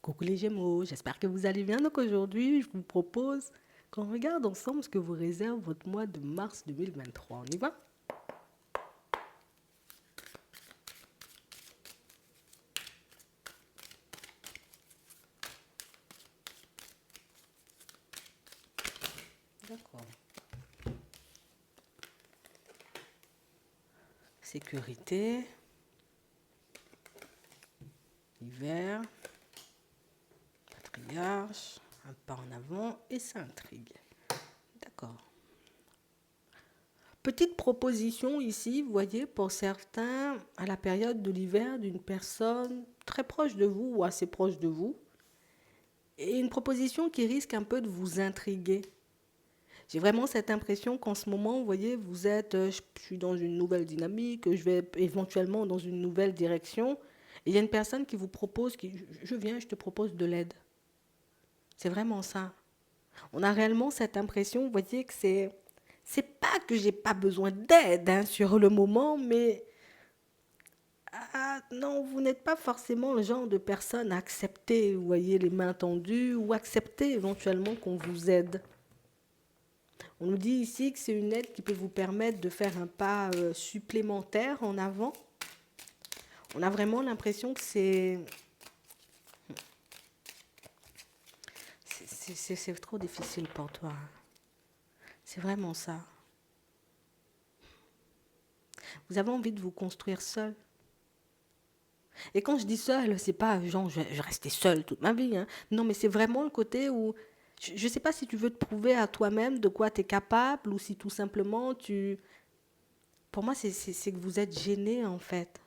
Coucou les Gémeaux, j'espère que vous allez bien. Donc aujourd'hui, je vous propose qu'on regarde ensemble ce que vous réserve votre mois de mars 2023. On y va? D'accord. Sécurité, hiver, patriarche, un pas en avant et ça intrigue. D'accord. Petite proposition ici, vous voyez, pour certains, à la période de l'hiver, d'une personne très proche de vous ou assez proche de vous, et une proposition qui risque un peu de vous intriguer. J'ai vraiment cette impression qu'en ce moment, vous voyez, vous êtes, je suis dans une nouvelle dynamique, je vais éventuellement dans une nouvelle direction. Et il y a une personne qui vous propose, je viens, je te propose de l'aide. C'est vraiment ça. On a réellement cette impression, vous voyez, que c'est pas que j'ai pas besoin d'aide hein, sur le moment, mais non, vous n'êtes pas forcément le genre de personne à accepter, vous voyez, les mains tendues ou accepter éventuellement qu'on vous aide. On nous dit ici que c'est une aide qui peut vous permettre de faire un pas supplémentaire en avant. On a vraiment l'impression que c'est trop difficile pour toi. C'est vraiment ça. Vous avez envie de vous construire seul. Et quand je dis seul, c'est pas genre je restais seul toute ma vie. Hein. Non, mais c'est vraiment le côté où je ne sais pas si tu veux te prouver à toi-même de quoi tu es capable ou si tout simplement tu... Pour moi, c'est que vous êtes gêné en fait.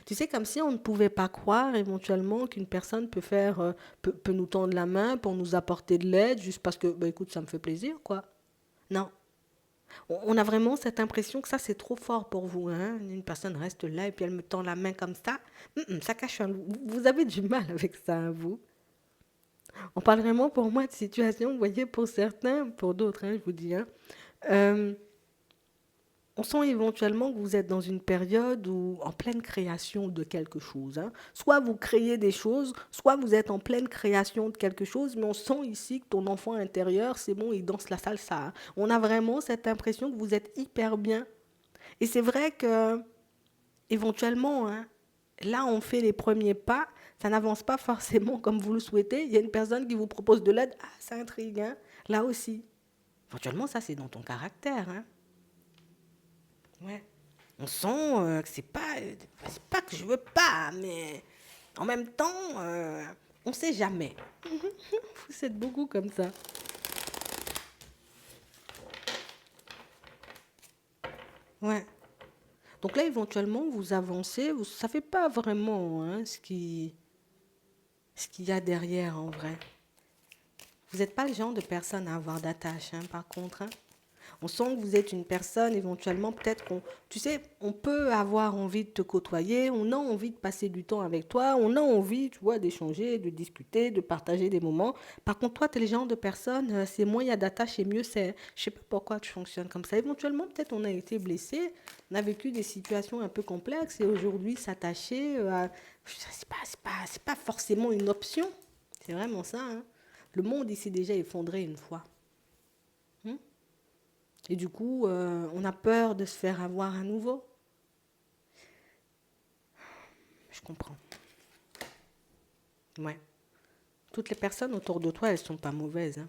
Tu sais, comme si on ne pouvait pas croire éventuellement qu'une personne peut faire, peut nous tendre la main pour nous apporter de l'aide juste parce que, bah, écoute, ça me fait plaisir, quoi. Non. On a vraiment cette impression que ça, c'est trop fort pour vous. Hein? Une personne reste là et puis elle me tend la main comme ça. Ça cache un... Vous avez du mal avec ça, hein, vous. On parle vraiment pour moi de situation, vous voyez, pour certains, pour d'autres, hein, je vous dis. Hein. Euh, On sent éventuellement que vous êtes dans une période où, en pleine création de quelque chose. Hein. Soit vous créez des choses, soit vous êtes en pleine création de quelque chose, mais on sent ici que ton enfant intérieur, c'est bon, il danse la salsa. Hein. On a vraiment cette impression que vous êtes hyper bien. Et c'est vrai que, éventuellement, hein, là, on fait les premiers pas, ça n'avance pas forcément comme vous le souhaitez. Il y a une personne qui vous propose de l'aide, ah, ça intrigue, hein, là aussi. Éventuellement, ça, c'est dans ton caractère. Hein. Ouais. On sent que c'est pas que je veux pas, mais en même temps, on sait jamais. Vous êtes beaucoup comme ça. Ouais. Donc là, éventuellement, vous avancez, vous ne savez pas vraiment hein, ce qu'il y a derrière en vrai. Vous n'êtes pas le genre de personne à avoir d'attache, hein, par contre. Hein. On sent que vous êtes une personne, éventuellement, peut-être qu'on... Tu sais, on peut avoir envie de te côtoyer, on a envie de passer du temps avec toi, on a envie, tu vois, d'échanger, de discuter, de partager des moments. Par contre, toi, tu es le genre de personne, c'est moins il y a d'attache et mieux c'est. Je sais pas pourquoi tu fonctionnes comme ça. Éventuellement, peut-être on a été blessé, on a vécu des situations un peu complexes et aujourd'hui, s'attacher, c'est pas forcément une option. C'est vraiment ça. Hein. Le monde, il s'est déjà effondré une fois. Hmm. Et du coup, on a peur de se faire avoir à nouveau. Je comprends. Ouais. Toutes les personnes autour de toi, elles sont pas mauvaises. Hein.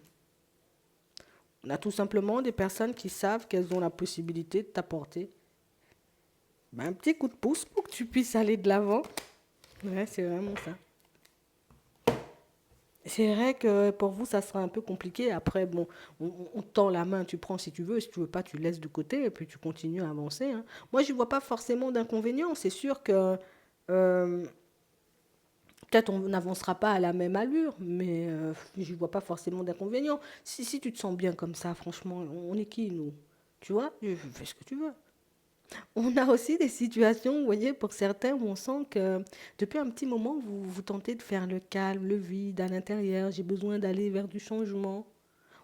On a tout simplement des personnes qui savent qu'elles ont la possibilité de t'apporter un petit coup de pouce pour que tu puisses aller de l'avant. Ouais, c'est vraiment ça. C'est vrai que pour vous, ça sera un peu compliqué. Après, bon, on te tend la main, tu prends si tu veux. Si tu veux pas, tu laisses de côté et puis tu continues à avancer. Hein. Moi, je ne vois pas forcément d'inconvénient. C'est sûr que euh, peut-être on n'avancera pas à la même allure, mais je ne vois pas forcément d'inconvénient. Si tu te sens bien comme ça, franchement, on est qui, nous? Tu vois, je fais ce que tu veux. On a aussi des situations, vous voyez, pour certains, où on sent que depuis un petit moment, vous tentez de faire le calme, le vide à l'intérieur. J'ai besoin d'aller vers du changement.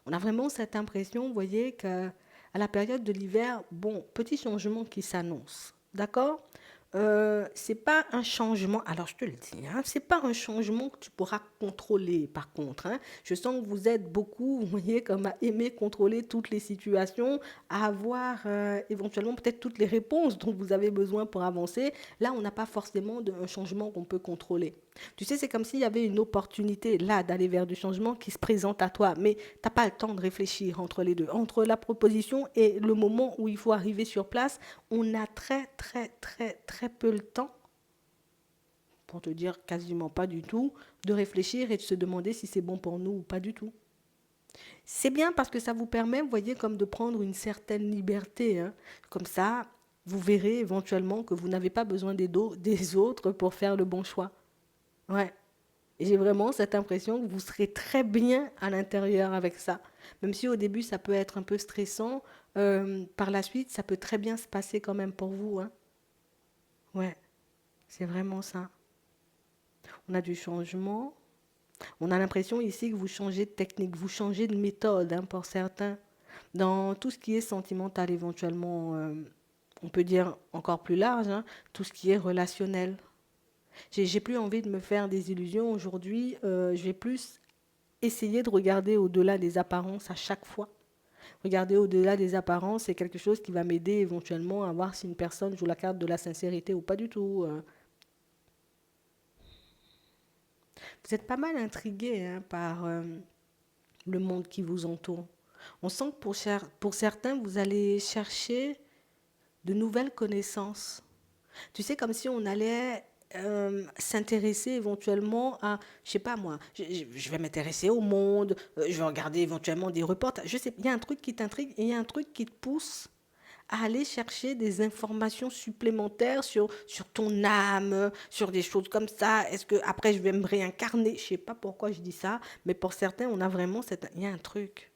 On a vraiment cette impression, vous voyez, qu'à la période de l'hiver, bon, petit changement qui s'annonce. D'accord. C'est pas un changement, alors je te le dis, hein, c'est pas un changement que tu pourras contrôler par contre, hein. Je sens que vous êtes beaucoup, vous voyez, comme à aimer contrôler toutes les situations, à avoir éventuellement peut-être toutes les réponses dont vous avez besoin pour avancer. Là, on n'a pas forcément un changement qu'on peut contrôler. Tu sais, c'est comme s'il y avait une opportunité là d'aller vers du changement qui se présente à toi, mais tu n'as pas le temps de réfléchir entre les deux. Entre la proposition et le moment où il faut arriver sur place, on a très très très très peu le temps, pour te dire quasiment pas du tout, de réfléchir et de se demander si c'est bon pour nous ou pas du tout. C'est bien parce que ça vous permet, vous voyez, comme de prendre une certaine liberté, hein. Comme ça, vous verrez éventuellement que vous n'avez pas besoin des autres pour faire le bon choix. Ouais. Et j'ai vraiment cette impression que vous serez très bien à l'intérieur avec ça. Même si au début ça peut être un peu stressant, par la suite ça peut très bien se passer quand même pour vous, hein. Ouais, c'est vraiment ça. On a du changement. On a l'impression ici que vous changez de technique, vous changez de méthode, hein, pour certains. Dans tout ce qui est sentimental éventuellement, on peut dire encore plus large, hein, tout ce qui est relationnel. J'ai plus envie de me faire des illusions aujourd'hui. Je vais plus essayer de regarder au-delà des apparences à chaque fois. Regarder au-delà des apparences, c'est quelque chose qui va m'aider éventuellement à voir si une personne joue la carte de la sincérité ou pas du tout. Vous êtes pas mal intrigué, hein, par le monde qui vous entoure. On sent que pour certains, vous allez chercher de nouvelles connaissances. Tu sais, comme si on allait s'intéresser éventuellement à, je sais pas moi, je vais m'intéresser au monde, je vais regarder éventuellement des reportages. Je sais, il y a un truc qui t'intrigue et il y a un truc qui te pousse à aller chercher des informations supplémentaires sur ton âme, sur des choses comme ça. Est-ce que après je vais me réincarner? Je sais pas pourquoi je dis ça, mais pour certains, on a vraiment cette, il y a un truc.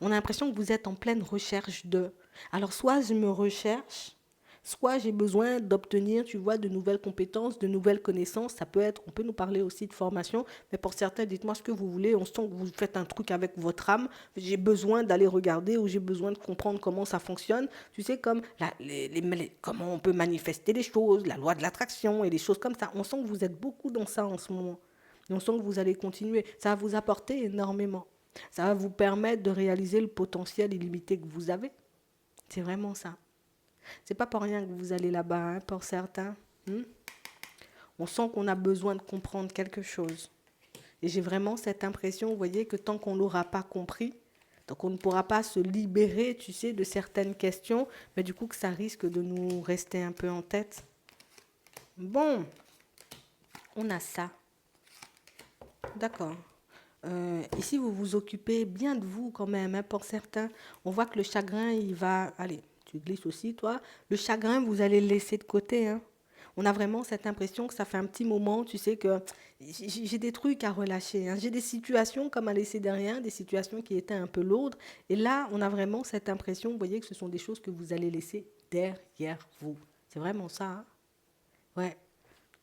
On a l'impression que vous êtes en pleine recherche de. Alors, soit je me recherche, soit j'ai besoin d'obtenir, tu vois, de nouvelles compétences, de nouvelles connaissances. Ça peut être, on peut nous parler aussi de formation, mais pour certains, dites-moi ce que vous voulez. On sent que vous faites un truc avec votre âme. J'ai besoin d'aller regarder ou j'ai besoin de comprendre comment ça fonctionne. Tu sais, comme comment on peut manifester les choses, la loi de l'attraction et des choses comme ça. On sent que vous êtes beaucoup dans ça en ce moment. Et on sent que vous allez continuer. Ça va vous apporter énormément. Ça va vous permettre de réaliser le potentiel illimité que vous avez. C'est vraiment ça. C'est pas pour rien que vous allez là-bas, hein, pour certains. Hmm. On sent qu'on a besoin de comprendre quelque chose. Et j'ai vraiment cette impression, vous voyez, que tant qu'on l'aura pas compris, donc on ne pourra pas se libérer, tu sais, de certaines questions, mais du coup que ça risque de nous rester un peu en tête. Bon, on a ça. D'accord. Ici, vous vous occupez bien de vous quand même, hein, pour certains. On voit que le chagrin, il va. Allez, tu glisses aussi, toi. Le chagrin, vous allez le laisser de côté, hein. On a vraiment cette impression que ça fait un petit moment, tu sais, que j'ai des trucs à relâcher, hein. J'ai des situations comme à laisser derrière, des situations qui étaient un peu lourdes. Et là, on a vraiment cette impression, vous voyez, que ce sont des choses que vous allez laisser derrière vous. C'est vraiment ça, hein. Ouais.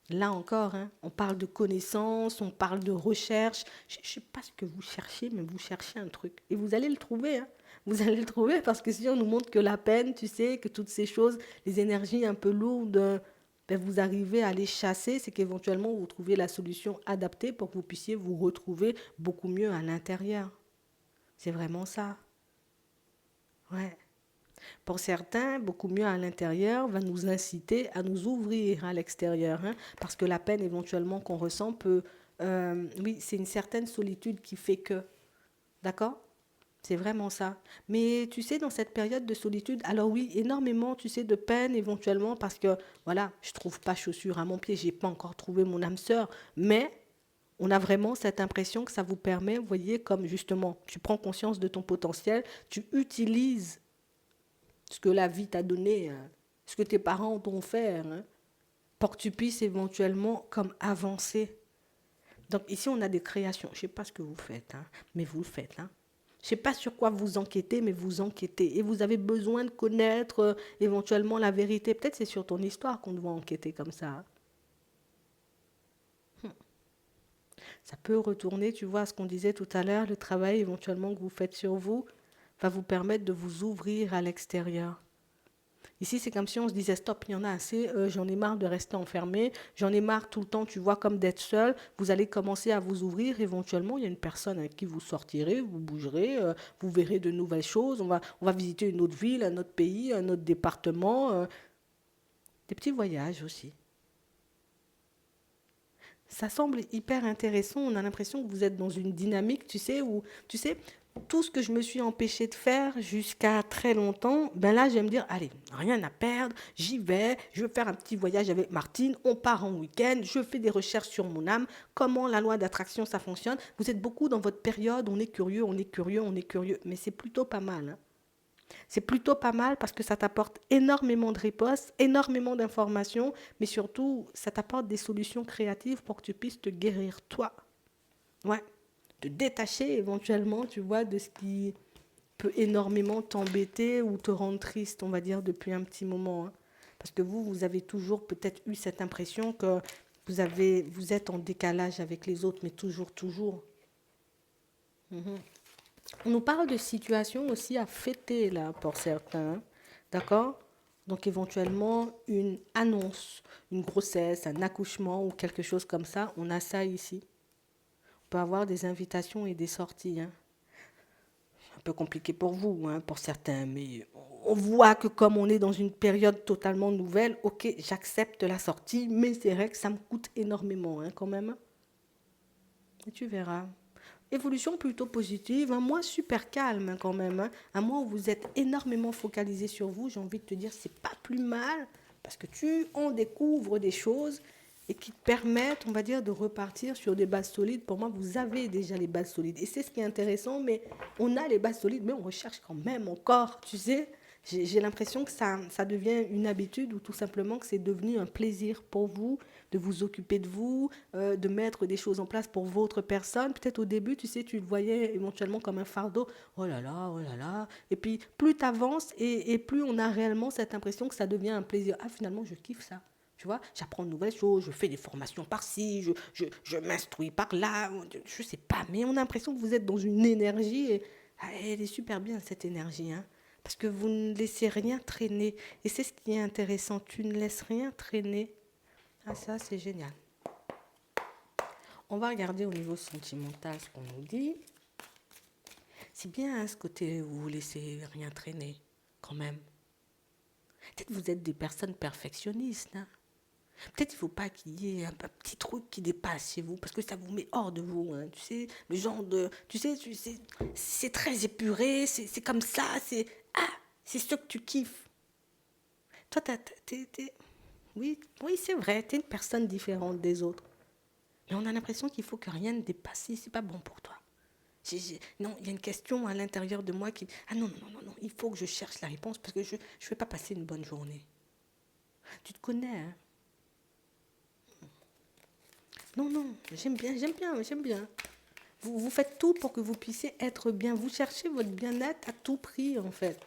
Là encore, hein, on parle de connaissances, on parle de recherche. Je ne sais pas ce que vous cherchez, mais vous cherchez un truc. Et vous allez le trouver, hein. Vous allez le trouver parce que si on nous montre que la peine, tu sais, que toutes ces choses, les énergies un peu lourdes, ben vous arrivez à les chasser, c'est qu'éventuellement vous trouvez la solution adaptée pour que vous puissiez vous retrouver beaucoup mieux à l'intérieur. C'est vraiment ça. Ouais. Pour certains, beaucoup mieux à l'intérieur va nous inciter à nous ouvrir à l'extérieur, hein, parce que la peine éventuellement qu'on ressent peut... oui, c'est une certaine solitude qui fait que... D'accord. C'est vraiment ça. Mais tu sais, dans cette période de solitude, alors oui, énormément, tu sais, de peine éventuellement, parce que, voilà, je trouve pas chaussure à mon pied, j'ai pas encore trouvé mon âme sœur, mais on a vraiment cette impression que ça vous permet, vous voyez, comme justement, tu prends conscience de ton potentiel, tu utilises ce que la vie t'a donné, hein, ce que tes parents t'ont fait, hein, pour que tu puisses éventuellement comme avancer. Donc ici, on a des créations. Je ne sais pas ce que vous faites, hein, mais vous le faites. Hein. Je ne sais pas sur quoi vous enquêtez, mais vous enquêtez. Et vous avez besoin de connaître éventuellement la vérité. Peut-être c'est sur ton histoire qu'on doit enquêter comme ça. Hein. Ça peut retourner, tu vois, à ce qu'on disait tout à l'heure, le travail éventuellement que vous faites sur vous va vous permettre de vous ouvrir à l'extérieur. Ici, c'est comme si on se disait, stop, il y en a assez, j'en ai marre de rester enfermé, j'en ai marre tout le temps, tu vois, comme d'être seul. Vous allez commencer à vous ouvrir. Éventuellement, il y a une personne avec qui vous sortirez, vous bougerez, vous verrez de nouvelles choses. On va visiter une autre ville, un autre pays, un autre département. Des petits voyages aussi. Ça semble hyper intéressant. On a l'impression que vous êtes dans une dynamique, tu sais, où, tu sais, tout ce que je me suis empêchée de faire jusqu'à très longtemps, ben là, je vais me dire, allez, rien à perdre, j'y vais, je vais faire un petit voyage avec Martine, on part en week-end, je fais des recherches sur mon âme, comment la loi d'attraction, ça fonctionne. Vous êtes beaucoup dans votre période, on est curieux, on est curieux, on est curieux, mais c'est plutôt pas mal, hein. C'est plutôt pas mal parce que ça t'apporte énormément de réponses, énormément d'informations, mais surtout, ça t'apporte des solutions créatives pour que tu puisses te guérir toi. Ouais. Te détacher éventuellement, tu vois, de ce qui peut énormément t'embêter ou te rendre triste, on va dire, depuis un petit moment, hein. Parce que vous avez toujours peut-être eu cette impression que vous êtes en décalage avec les autres, mais toujours, toujours. Mhm. On nous parle de situations aussi à fêter, là, pour certains, hein. D'accord? Donc, éventuellement, une annonce, une grossesse, un accouchement ou quelque chose comme ça, on a ça ici. On peut avoir des invitations et des sorties, hein. Un peu compliqué pour vous, hein, pour certains, mais on voit que comme on est dans une période totalement nouvelle, ok, j'accepte la sortie, mais c'est vrai que ça me coûte énormément, hein, quand même. Et tu verras. Évolution plutôt positive, un mois super calme, hein, quand même, hein. Un mois où vous êtes énormément focalisé sur vous, j'ai envie de te dire, c'est pas plus mal, parce que tu en découvres des choses et qui te permettent, on va dire, de repartir sur des bases solides. Pour moi, vous avez déjà les bases solides. Et c'est ce qui est intéressant, mais on a les bases solides, mais on recherche quand même encore, tu sais. J'ai l'impression que ça devient une habitude ou tout simplement que c'est devenu un plaisir pour vous de vous occuper de vous, de mettre des choses en place pour votre personne. Peut-être au début, tu sais, tu le voyais éventuellement comme un fardeau. Oh là là, oh là là. Et puis, plus tu avances et plus on a réellement cette impression que ça devient un plaisir. Ah, finalement, je kiffe ça. Tu vois, j'apprends de nouvelles choses, je fais des formations par-ci, je m'instruis par-là, je sais pas, mais on a l'impression que vous êtes dans une énergie et elle est super bien cette énergie, hein, parce que vous ne laissez rien traîner. Et c'est ce qui est intéressant, tu ne laisses rien traîner. Ah ça, c'est génial. On va regarder au niveau sentimental ce qu'on nous dit. C'est bien, hein, ce côté où vous laissez rien traîner, quand même. Peut-être vous êtes des personnes perfectionnistes, hein. Peut-être il ne faut pas qu'il y ait un petit truc qui dépasse chez vous, parce que ça vous met hors de vous, hein. Tu sais, le genre de... Tu sais, c'est très épuré, c'est comme ça, c'est... Ah, c'est ce que tu kiffes. Toi, oui, oui, c'est vrai, tu es une personne différente des autres. Mais on a l'impression qu'il faut que rien ne dépasse. C'est pas bon pour toi. Non, il y a une question à l'intérieur de moi qui... Ah non, non, non, non, il faut que je cherche la réponse parce que je ne vais pas passer une bonne journée. Tu te connais, hein? Non, non, j'aime bien, j'aime bien, j'aime bien. Vous faites tout pour que vous puissiez être bien. Vous cherchez votre bien-être à tout prix, en fait.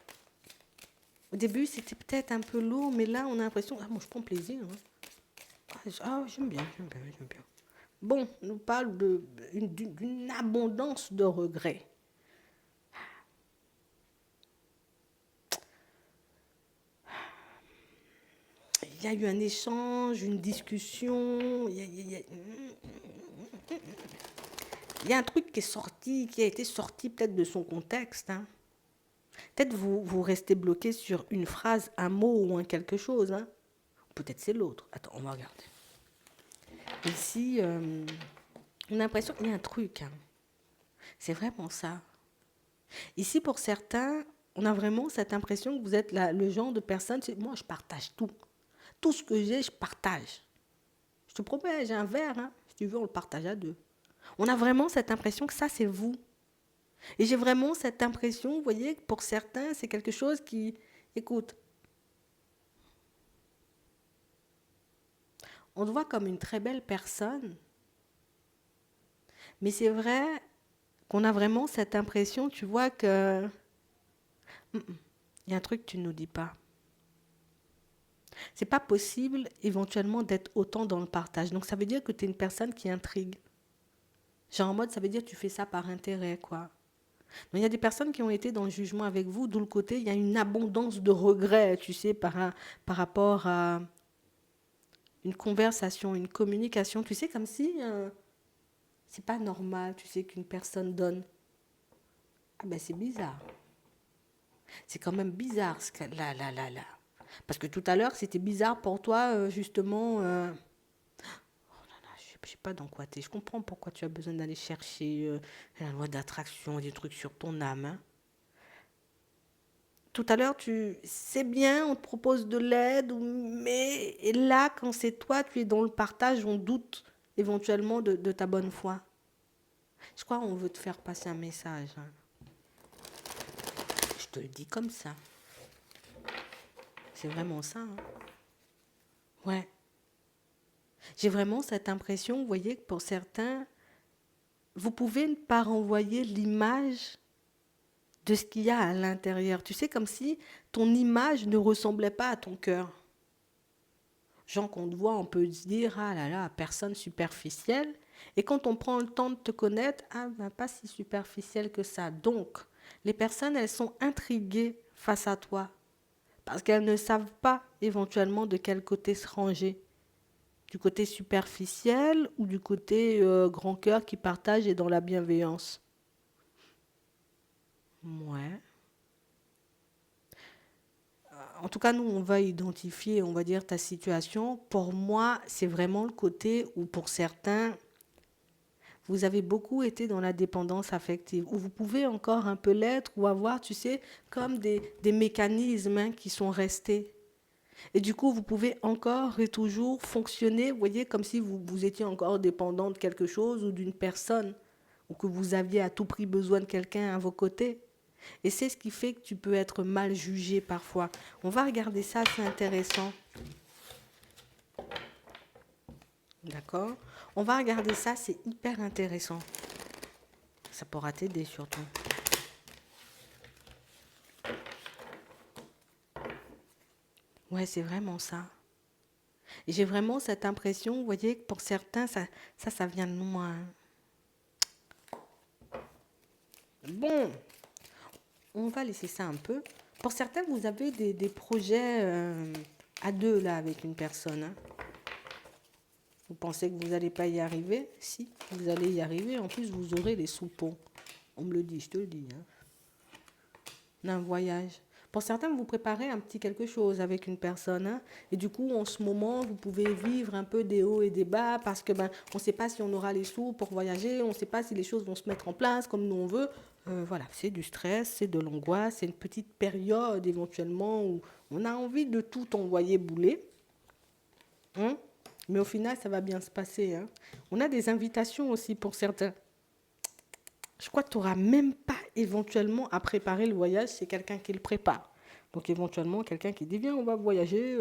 Au début, c'était peut-être un peu lourd, mais là, on a l'impression... Ah, moi, je prends plaisir, hein. J'aime bien, j'aime bien, j'aime bien. Bon, on nous parle d'une abondance de regrets. Il y a eu un échange, une discussion, il y a un truc qui est sorti, qui a été sorti peut-être de son contexte, hein. Peut-être vous restez bloqué sur une phrase, un mot ou un quelque chose, hein. Peut-être c'est l'autre. Attends, on va regarder. Ici, on a l'impression qu'il y a un truc, hein. C'est vraiment ça. Ici, pour certains, on a vraiment cette impression que vous êtes le genre de personne, moi je partage tout. Tout ce que j'ai, je partage. Je te promets, j'ai un verre, hein. Si tu veux, on le partage à deux. On a vraiment cette impression que ça, c'est vous. Et j'ai vraiment cette impression, vous voyez, que pour certains, c'est quelque chose qui... Écoute, on te voit comme une très belle personne, mais c'est vrai qu'on a vraiment cette impression, tu vois, que... Il y a un truc que tu ne nous dis pas. C'est pas possible, éventuellement, d'être autant dans le partage. Donc, ça veut dire que tu es une personne qui intrigue. Genre en mode, ça veut dire que tu fais ça par intérêt, quoi. Donc, il y a des personnes qui ont été dans le jugement avec vous, d'où le côté, il y a une abondance de regrets, tu sais, par rapport à une conversation, une communication. Tu sais, comme si c'est pas normal, tu sais, qu'une personne donne. Ah ben c'est bizarre. C'est quand même bizarre ce que là, là, là, là. Parce que tout à l'heure, c'était bizarre pour toi, justement. Je sais pas dans quoi t'es. Je comprends pourquoi tu as besoin d'aller chercher la loi d'attraction, des trucs sur ton âme. Hein. Tout à l'heure, c'est bien, on te propose de l'aide, mais là, quand c'est toi, tu es dans le partage, on doute éventuellement de ta bonne foi. Je crois qu'on veut te faire passer un message. Hein. Je te le dis comme ça. C'est vraiment ça. Hein. Ouais. J'ai vraiment cette impression, vous voyez, que pour certains, vous pouvez ne pas renvoyer l'image de ce qu'il y a à l'intérieur. Tu sais, comme si ton image ne ressemblait pas à ton cœur. Genre qu'on te voit, on peut se dire, ah là là, personne superficielle. Et quand on prend le temps de te connaître, ah ben pas si superficielle que ça. Donc, les personnes, elles sont intriguées face à toi. Parce qu'elles ne savent pas éventuellement de quel côté se ranger. Du côté superficiel ou du côté grand cœur qui partage et dans la bienveillance. Ouais. En tout cas, nous, on va identifier, on va dire, ta situation. Pour moi, c'est vraiment le côté où, pour certains, vous avez beaucoup été dans la dépendance affective, où vous pouvez encore un peu l'être ou avoir, tu sais, comme des mécanismes hein, qui sont restés. Et du coup, vous pouvez encore et toujours fonctionner, vous voyez, comme si vous étiez encore dépendant de quelque chose ou d'une personne, ou que vous aviez à tout prix besoin de quelqu'un à vos côtés. Et c'est ce qui fait que tu peux être mal jugé parfois. On va regarder ça, c'est intéressant. D'accord? On va regarder ça, c'est hyper intéressant. Ça pourra t'aider surtout. Ouais, c'est vraiment ça. Et j'ai vraiment cette impression, vous voyez, que pour certains, ça vient de loin. Bon, on va laisser ça un peu. Pour certains, vous avez des projets à deux, là, avec une personne. Hein. Vous pensez que vous n'allez pas y arriver? Si, vous allez y arriver. En plus, vous aurez les soupons. On me le dit, je te le dis. Hein. D'un voyage. Pour certains, vous préparez un petit quelque chose avec une personne. Hein, et du coup, en ce moment, vous pouvez vivre un peu des hauts et des bas parce que on ne sait pas si on aura les sous pour voyager, on ne sait pas si les choses vont se mettre en place comme nous on veut. Voilà, c'est du stress, c'est de l'angoisse, c'est une petite période éventuellement où on a envie de tout envoyer bouler. Hein, mais au final, ça va bien se passer. Hein. On a des invitations aussi pour certains. Je crois que tu n'auras même pas éventuellement à préparer le voyage, c'est quelqu'un qui le prépare. Donc éventuellement, quelqu'un qui dit, viens, on va voyager,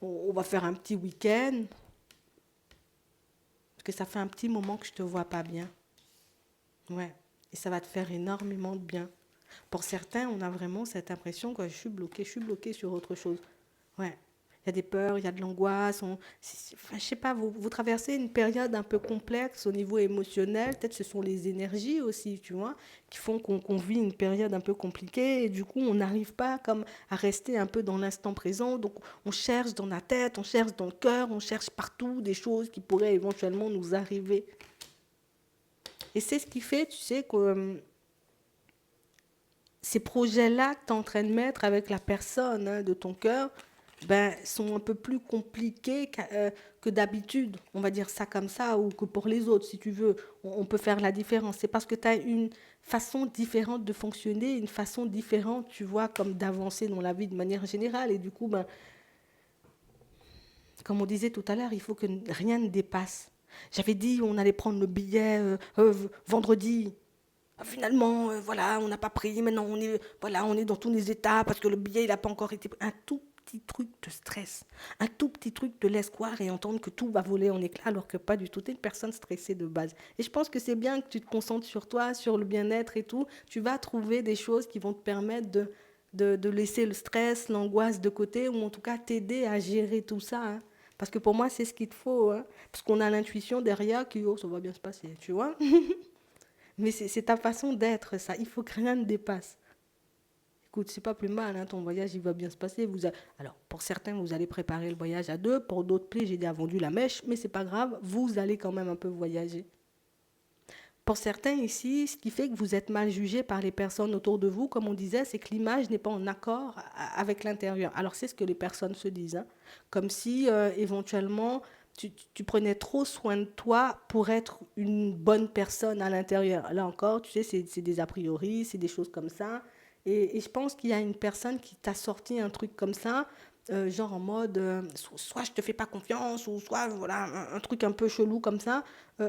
on va faire un petit week-end. Parce que ça fait un petit moment que je ne te vois pas bien. Ouais. Et ça va te faire énormément de bien. Pour certains, on a vraiment cette impression que je suis bloqué sur autre chose. Ouais. Il y a des peurs, il y a de l'angoisse. Enfin, je sais pas, vous traversez une période un peu complexe au niveau émotionnel. Peut-être ce sont les énergies aussi, tu vois, qui font qu'on vit une période un peu compliquée. Et du coup, on n'arrive pas comme à rester un peu dans l'instant présent. Donc, on cherche dans la tête, on cherche dans le cœur, on cherche partout des choses qui pourraient éventuellement nous arriver. Et c'est ce qui fait, tu sais, que ces projets-là que tu es en train de mettre avec la personne hein, de ton cœur, sont un peu plus compliqués que d'habitude. On va dire ça comme ça, ou que pour les autres, si tu veux. On peut faire la différence. C'est parce que tu as une façon différente de fonctionner, une façon différente, tu vois, comme d'avancer dans la vie de manière générale. Et du coup, comme on disait tout à l'heure, il faut que rien ne dépasse. J'avais dit on allait prendre le billet vendredi. Finalement, voilà, on n'a pas pris. Maintenant, on est dans tous les états parce que le billet, il n'a pas encore été pris. Un tout petit truc te stresse. Un tout petit truc te laisse croire et entendre que tout va voler en éclats alors que pas du tout. Tu es une personne stressée de base. Et je pense que c'est bien que tu te concentres sur toi, sur le bien-être et tout. Tu vas trouver des choses qui vont te permettre de laisser le stress, l'angoisse de côté ou en tout cas t'aider à gérer tout ça. Hein. Parce que pour moi, c'est ce qu'il te faut. Hein. Parce qu'on a l'intuition derrière qui, oh, ça va bien se passer, tu vois. Mais c'est ta façon d'être, ça. Il faut que rien ne dépasse. Écoute, c'est pas plus mal, hein, ton voyage, il va bien se passer. Alors, pour certains, vous allez préparer le voyage à deux. Pour d'autres, j'ai déjà vendu la mèche, mais c'est pas grave. Vous allez quand même un peu voyager. Pour certains ici, ce qui fait que vous êtes mal jugé par les personnes autour de vous, comme on disait, c'est que l'image n'est pas en accord avec l'intérieur. Alors c'est ce que les personnes se disent, hein. Comme si éventuellement tu prenais trop soin de toi pour être une bonne personne à l'intérieur. Là encore, tu sais, c'est des a priori, c'est des choses comme ça. Et je pense qu'il y a une personne qui t'a sorti un truc comme ça, genre en mode soit je te fais pas confiance, ou soit voilà, un truc un peu chelou comme ça.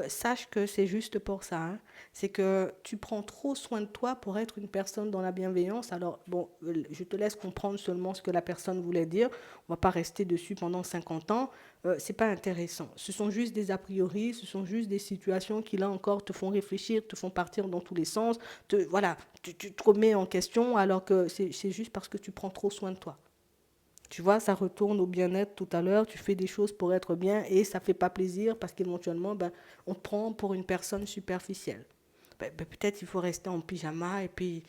Sache que c'est juste pour ça, hein. C'est que tu prends trop soin de toi pour être une personne dans la bienveillance. Alors, bon, je te laisse comprendre seulement ce que la personne voulait dire. On va pas rester dessus pendant 50 ans. C'est pas intéressant. Ce sont juste des a priori, ce sont juste des situations qui, là encore, te font réfléchir, te font partir dans tous les sens. Voilà, tu te remets en question alors que c'est juste parce que tu prends trop soin de toi. Tu vois, ça retourne au bien-être tout à l'heure. Tu fais des choses pour être bien et ça fait pas plaisir parce qu'éventuellement, ben, on te prend pour une personne superficielle. Peut-être il faut rester en pyjama et puis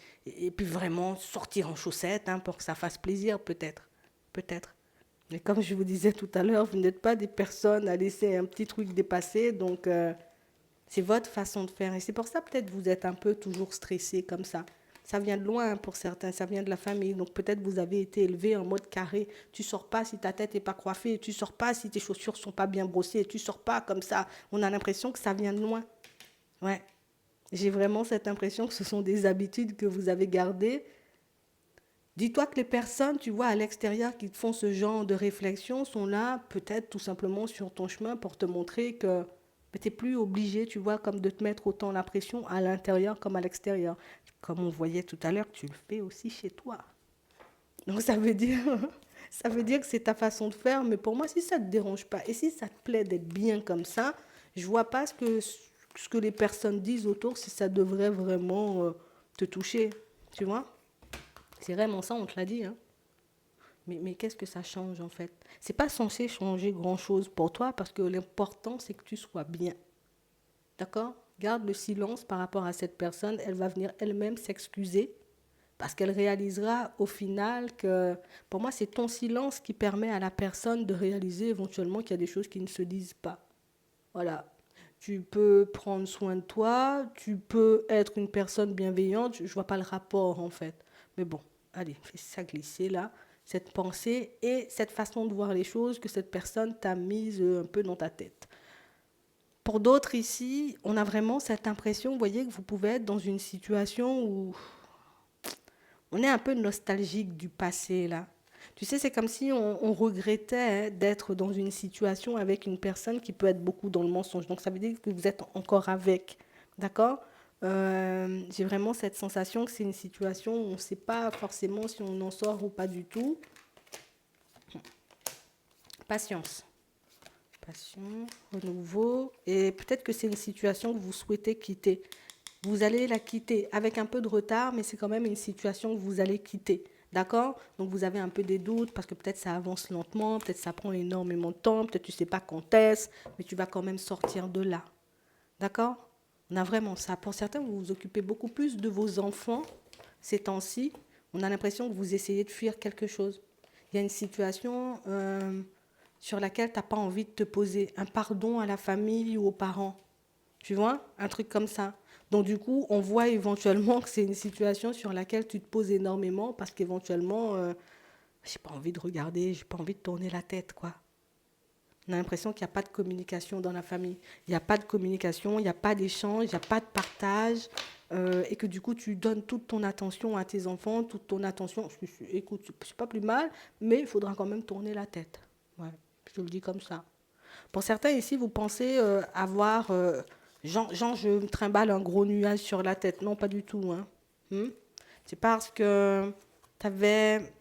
vraiment sortir en chaussettes, hein, pour que ça fasse plaisir, peut-être. Peut-être. Mais comme je vous disais tout à l'heure, vous n'êtes pas des personnes à laisser un petit truc dépasser, donc c'est votre façon de faire. Et c'est pour ça peut-être vous êtes un peu toujours stressé comme ça. Ça vient de loin pour certains, ça vient de la famille. Donc peut-être vous avez été élevé en mode carré. Tu sors pas si ta tête est pas coiffée, tu sors pas si tes chaussures sont pas bien brossées, tu sors pas comme ça. On a l'impression que ça vient de loin. Ouais. J'ai vraiment cette impression que ce sont des habitudes que vous avez gardées. Dis-toi que les personnes, tu vois, à l'extérieur qui te font ce genre de réflexion sont là peut-être tout simplement sur ton chemin pour te montrer que tu n'es plus obligé, tu vois, comme de te mettre autant la pression à l'intérieur comme à l'extérieur. Comme on voyait tout à l'heure, tu le fais aussi chez toi. Donc ça veut dire, ça veut dire que c'est ta façon de faire, mais pour moi, si ça ne te dérange pas et si ça te plaît d'être bien comme ça, je vois pas ce que les personnes disent autour si ça devrait vraiment te toucher, tu vois. C'est vraiment ça, on te l'a dit, hein. Mais qu'est-ce que ça change en fait? C'est pas censé changer grand-chose pour toi parce que l'important c'est que tu sois bien. D'accord? Garde le silence par rapport à cette personne. Elle va venir elle-même s'excuser parce qu'elle réalisera au final que, pour moi, c'est ton silence qui permet à la personne de réaliser éventuellement qu'il y a des choses qui ne se disent pas. Voilà. Tu peux prendre soin de toi, tu peux être une personne bienveillante. Je vois pas le rapport en fait. Mais bon, allez, fais ça glisser là. Cette pensée et cette façon de voir les choses que cette personne t'a mise un peu dans ta tête. Pour d'autres ici, on a vraiment cette impression, vous voyez, que vous pouvez être dans une situation où on est un peu nostalgique du passé là. Tu sais, c'est comme si on regrettait, hein, d'être dans une situation avec une personne qui peut être beaucoup dans le mensonge. Donc ça veut dire que vous êtes encore avec. D'accord? J'ai vraiment cette sensation que c'est une situation où on ne sait pas forcément si on en sort ou pas du tout. Patience. Patience, renouveau. Et peut-être que c'est une situation que vous souhaitez quitter. Vous allez la quitter avec un peu de retard, mais c'est quand même une situation que vous allez quitter. D'accord? Donc vous avez un peu des doutes parce que peut-être ça avance lentement, peut-être ça prend énormément de temps, peut-être tu ne sais pas quand est-ce, mais tu vas quand même sortir de là. D'accord? On a vraiment ça. Pour certains, vous vous occupez beaucoup plus de vos enfants ces temps-ci. On a l'impression que vous essayez de fuir quelque chose. Il y a une situation sur laquelle tu n'as pas envie de te poser. Un pardon à la famille ou aux parents. Tu vois? Un truc comme ça. Donc du coup, on voit éventuellement que c'est une situation sur laquelle tu te poses énormément parce qu'éventuellement, j'ai pas envie de regarder, j'ai pas envie de tourner la tête, quoi. On a l'impression qu'il n'y a pas de communication dans la famille. Il n'y a pas de communication, il n'y a pas d'échange, il n'y a pas de partage. Et que du coup, tu donnes toute ton attention à tes enfants, toute ton attention. Écoute, c'est pas plus mal, mais il faudra quand même tourner la tête. Ouais, je te le dis comme ça. Pour certains ici, vous pensez avoir... genre, je me trimballe un gros nuage sur la tête. Non, pas du tout, hein. C'est parce que tu avais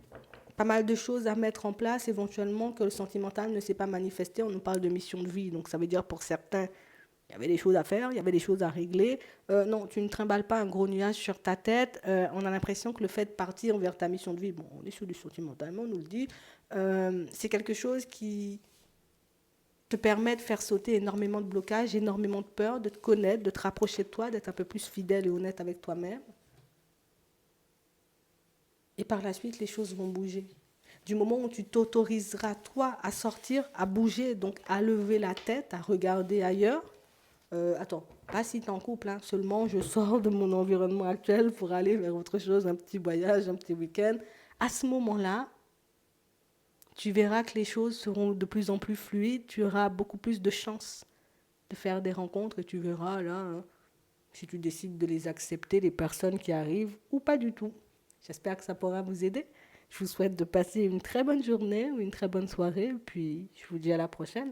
pas mal de choses à mettre en place, éventuellement, que le sentimental ne s'est pas manifesté. On nous parle de mission de vie, donc ça veut dire pour certains, il y avait des choses à faire, il y avait des choses à régler. Non, tu ne trimbales pas un gros nuage sur ta tête. On a l'impression que le fait de partir vers ta mission de vie, bon, on est sur du sentimental, mais on nous le dit, c'est quelque chose qui te permet de faire sauter énormément de blocages, énormément de peur, de te connaître, de te rapprocher de toi, d'être un peu plus fidèle et honnête avec toi-même. Et par la suite, les choses vont bouger. Du moment où tu t'autoriseras, toi, à sortir, à bouger, donc à lever la tête, à regarder ailleurs. Attends, pas si t'es en couple, hein, seulement je sors de mon environnement actuel pour aller vers autre chose, un petit voyage, un petit week-end. À ce moment-là, tu verras que les choses seront de plus en plus fluides, tu auras beaucoup plus de chances de faire des rencontres et tu verras là, hein, si tu décides de les accepter, les personnes qui arrivent ou pas du tout. J'espère que ça pourra vous aider. Je vous souhaite de passer une très bonne journée ou une très bonne soirée, puis je vous dis à la prochaine.